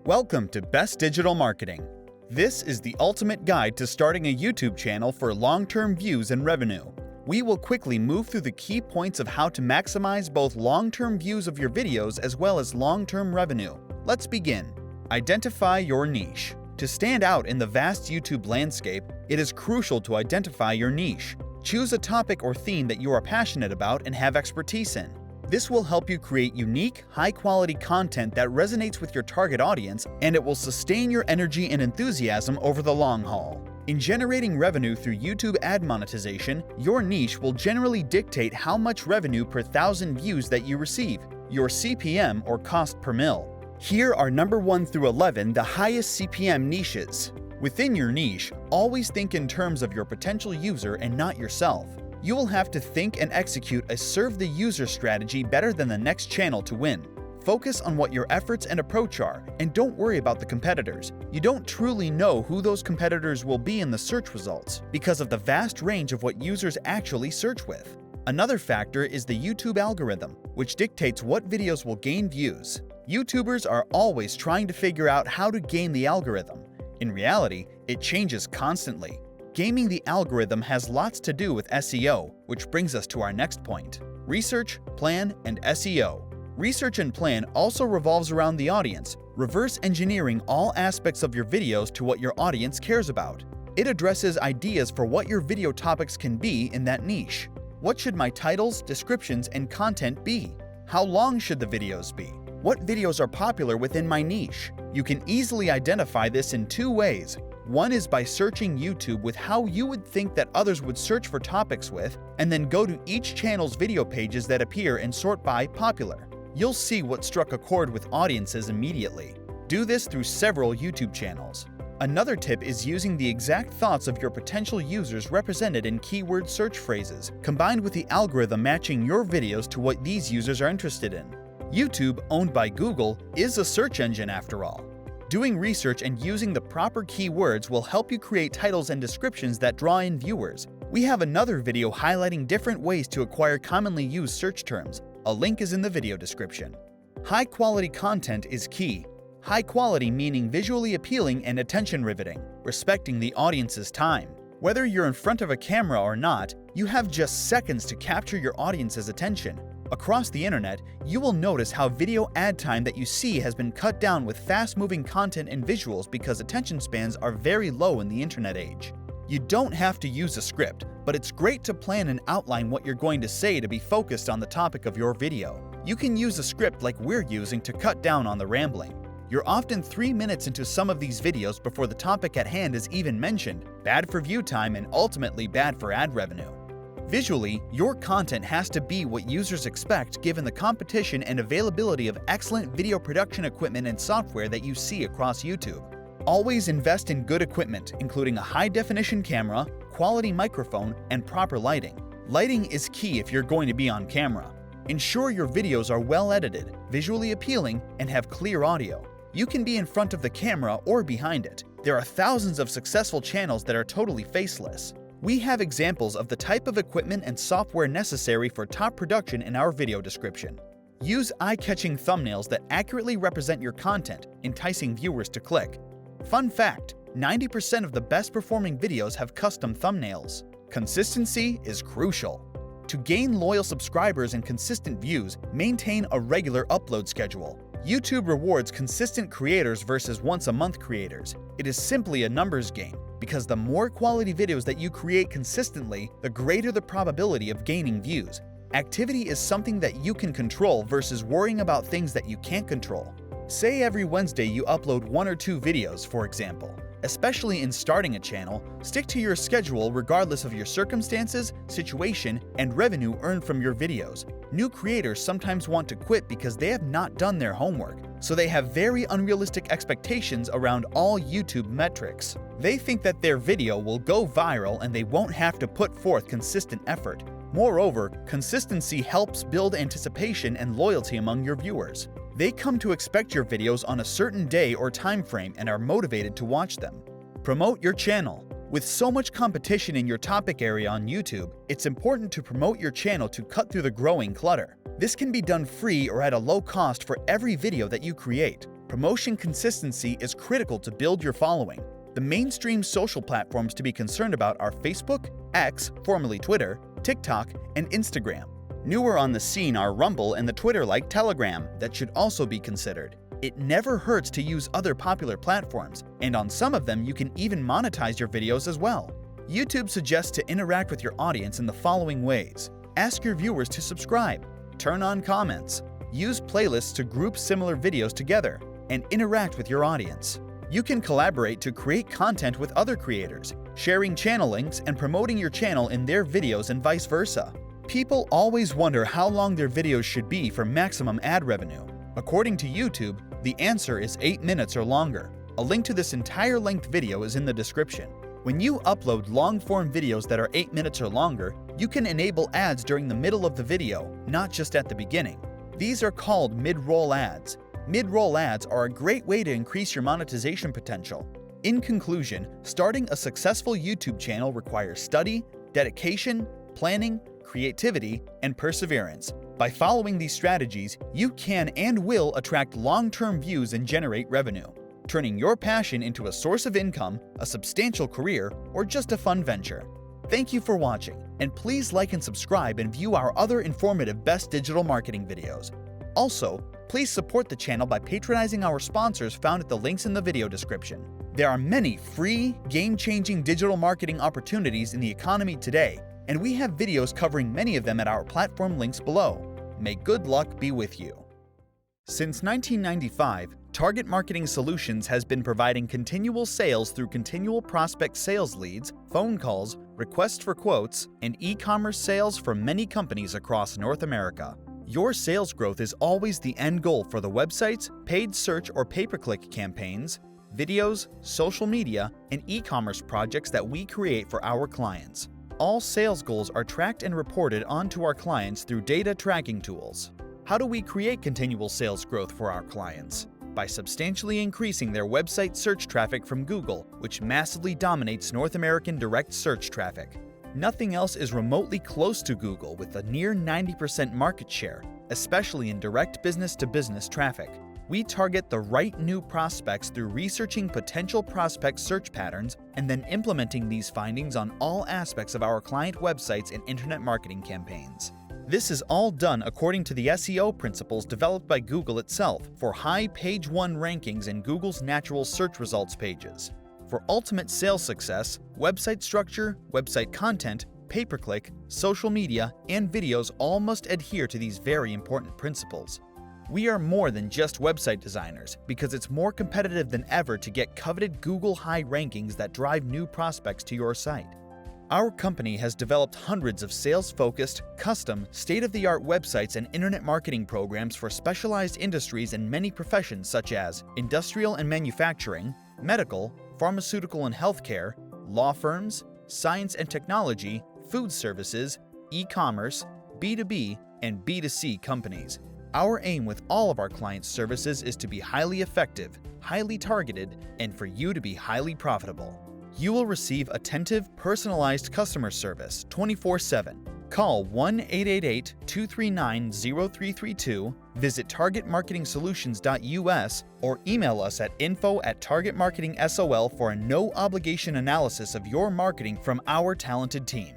Welcome to Best Digital Marketing. This is the ultimate guide to starting a YouTube channel for long-term views and revenue. We will quickly move through the key points of how to maximize both long-term views of your videos as well as long-term revenue. Let's begin. Identify your niche. To stand out in the vast YouTube landscape, it is crucial to identify your niche. Choose a topic or theme that you are passionate about and have expertise in. This will help you create unique, high-quality content that resonates with your target audience, and it will sustain your energy and enthusiasm over the long haul. In generating revenue through YouTube ad monetization, your niche will generally dictate how much revenue per 1,000 views that you receive, your CPM or cost per mil. Here are number 1 through 11 the highest CPM niches. Within your niche, always think in terms of your potential user and not yourself. You will have to think and execute a serve the user strategy better than the next channel to win. Focus on what your efforts and approach are, and don't worry about the competitors. You don't truly know who those competitors will be in the search results because of the vast range of what users actually search with. Another factor is the YouTube algorithm, which dictates what videos will gain views. YouTubers are always trying to figure out how to game the algorithm. In reality, it changes constantly. Gaming the algorithm has lots to do with SEO, which brings us to our next point: research, plan, and SEO. Research and plan also revolves around the audience, reverse engineering all aspects of your videos to what your audience cares about. It addresses ideas for what your video topics can be in that niche. What should my titles, descriptions, and content be? How long should the videos be? What videos are popular within my niche? You can easily identify this in two ways. One is by searching YouTube with how you would think that others would search for topics with, and then go to each channel's video pages that appear and sort by popular. You'll see what struck a chord with audiences immediately. Do this through several YouTube channels. Another tip is using the exact thoughts of your potential users represented in keyword search phrases, combined with the algorithm matching your videos to what these users are interested in. YouTube, owned by Google, is a search engine after all. Doing research and using the proper keywords will help you create titles and descriptions that draw in viewers. We have another video highlighting different ways to acquire commonly used search terms. A link is in the video description. High-quality content is key. High quality meaning visually appealing and attention-riveting, respecting the audience's time. Whether you're in front of a camera or not, you have just seconds to capture your audience's attention. Across the internet, you will notice how video ad time that you see has been cut down with fast-moving content and visuals because attention spans are very low in the internet age. You don't have to use a script, but it's great to plan and outline what you're going to say to be focused on the topic of your video. You can use a script like we're using to cut down on the rambling. You're often 3 minutes into some of these videos before the topic at hand is even mentioned, bad for view time and ultimately bad for ad revenue. Visually, your content has to be what users expect given the competition and availability of excellent video production equipment and software that you see across YouTube. Always invest in good equipment, including a high-definition camera, quality microphone, and proper lighting. Lighting is key if you're going to be on camera. Ensure your videos are well edited, visually appealing, and have clear audio. You can be in front of the camera or behind it. There are thousands of successful channels that are totally faceless. We have examples of the type of equipment and software necessary for top production in our video description. Use eye-catching thumbnails that accurately represent your content, enticing viewers to click. Fun fact: 90% of the best-performing videos have custom thumbnails. Consistency is crucial. To gain loyal subscribers and consistent views, maintain a regular upload schedule. YouTube rewards consistent creators versus once-a-month creators. It is simply a numbers game, because the more quality videos that you create consistently, the greater the probability of gaining views. Activity is something that you can control versus worrying about things that you can't control. Say every Wednesday you upload 1 or 2 videos, for example. Especially in starting a channel, stick to your schedule regardless of your circumstances, situation, and revenue earned from your videos. New creators sometimes want to quit because they have not done their homework, so they have very unrealistic expectations around all YouTube metrics. They think that their video will go viral and they won't have to put forth consistent effort. Moreover, consistency helps build anticipation and loyalty among your viewers. They come to expect your videos on a certain day or time frame and are motivated to watch them. Promote your channel. With so much competition in your topic area on YouTube, it's important to promote your channel to cut through the growing clutter. This can be done free or at a low cost for every video that you create. Promotion consistency is critical to build your following. The mainstream social platforms to be concerned about are Facebook, X, formerly Twitter, TikTok, and Instagram. Newer on the scene are Rumble and the Twitter-like Telegram that should also be considered. It never hurts to use other popular platforms, and on some of them you can even monetize your videos as well. YouTube suggests to interact with your audience in the following ways. Ask your viewers to subscribe, turn on comments, use playlists to group similar videos together, and interact with your audience. You can collaborate to create content with other creators, sharing channel links and promoting your channel in their videos and vice versa. People always wonder how long their videos should be for maximum ad revenue. According to YouTube, the answer is 8 minutes or longer. A link to this entire length video is in the description. When you upload long-form videos that are 8 minutes or longer, you can enable ads during the middle of the video, not just at the beginning. These are called mid-roll ads. Mid-roll ads are a great way to increase your monetization potential. In conclusion, starting a successful YouTube channel requires study, dedication, planning, creativity, and perseverance. By following these strategies, you can and will attract long-term views and generate revenue, turning your passion into a source of income, a substantial career, or just a fun venture. Thank you for watching, and please like and subscribe and view our other informative best digital marketing videos. Also, please support the channel by patronizing our sponsors found at the links in the video description. There are many free, game-changing digital marketing opportunities in the economy today, and we have videos covering many of them at our platform links below. May good luck be with you. Since 1995, Target Marketing Solutions has been providing continual sales through continual prospect sales leads, phone calls, requests for quotes, and e-commerce sales for many companies across North America. Your sales growth is always the end goal for the websites, paid search or pay-per-click campaigns, videos, social media, and e-commerce projects that we create for our clients. All sales goals are tracked and reported onto our clients through data tracking tools. How do we create continual sales growth for our clients? By substantially increasing their website search traffic from Google, which massively dominates North American direct search traffic. Nothing else is remotely close to Google with a near 90% market share, especially in direct business-to-business traffic. We target the right new prospects through researching potential prospect search patterns and then implementing these findings on all aspects of our client websites and internet marketing campaigns. This is all done according to the SEO principles developed by Google itself for high page 1 rankings in Google's natural search results pages. For ultimate sales success, website structure, website content, pay-per-click, social media, and videos all must adhere to these very important principles. We are more than just website designers because it's more competitive than ever to get coveted Google high rankings that drive new prospects to your site. Our company has developed hundreds of sales-focused, custom, state-of-the-art websites and internet marketing programs for specialized industries and many professions such as industrial and manufacturing, medical, pharmaceutical and healthcare, law firms, science and technology, food services, e-commerce, B2B, and B2C companies. Our aim with all of our clients' services is to be highly effective, highly targeted, and for you to be highly profitable. You will receive attentive, personalized customer service 24/7. Call 1-888-239-0332, visit targetmarketingsolutions.us, or email us at info@targetmarketingsol for a no-obligation analysis of your marketing from our talented team.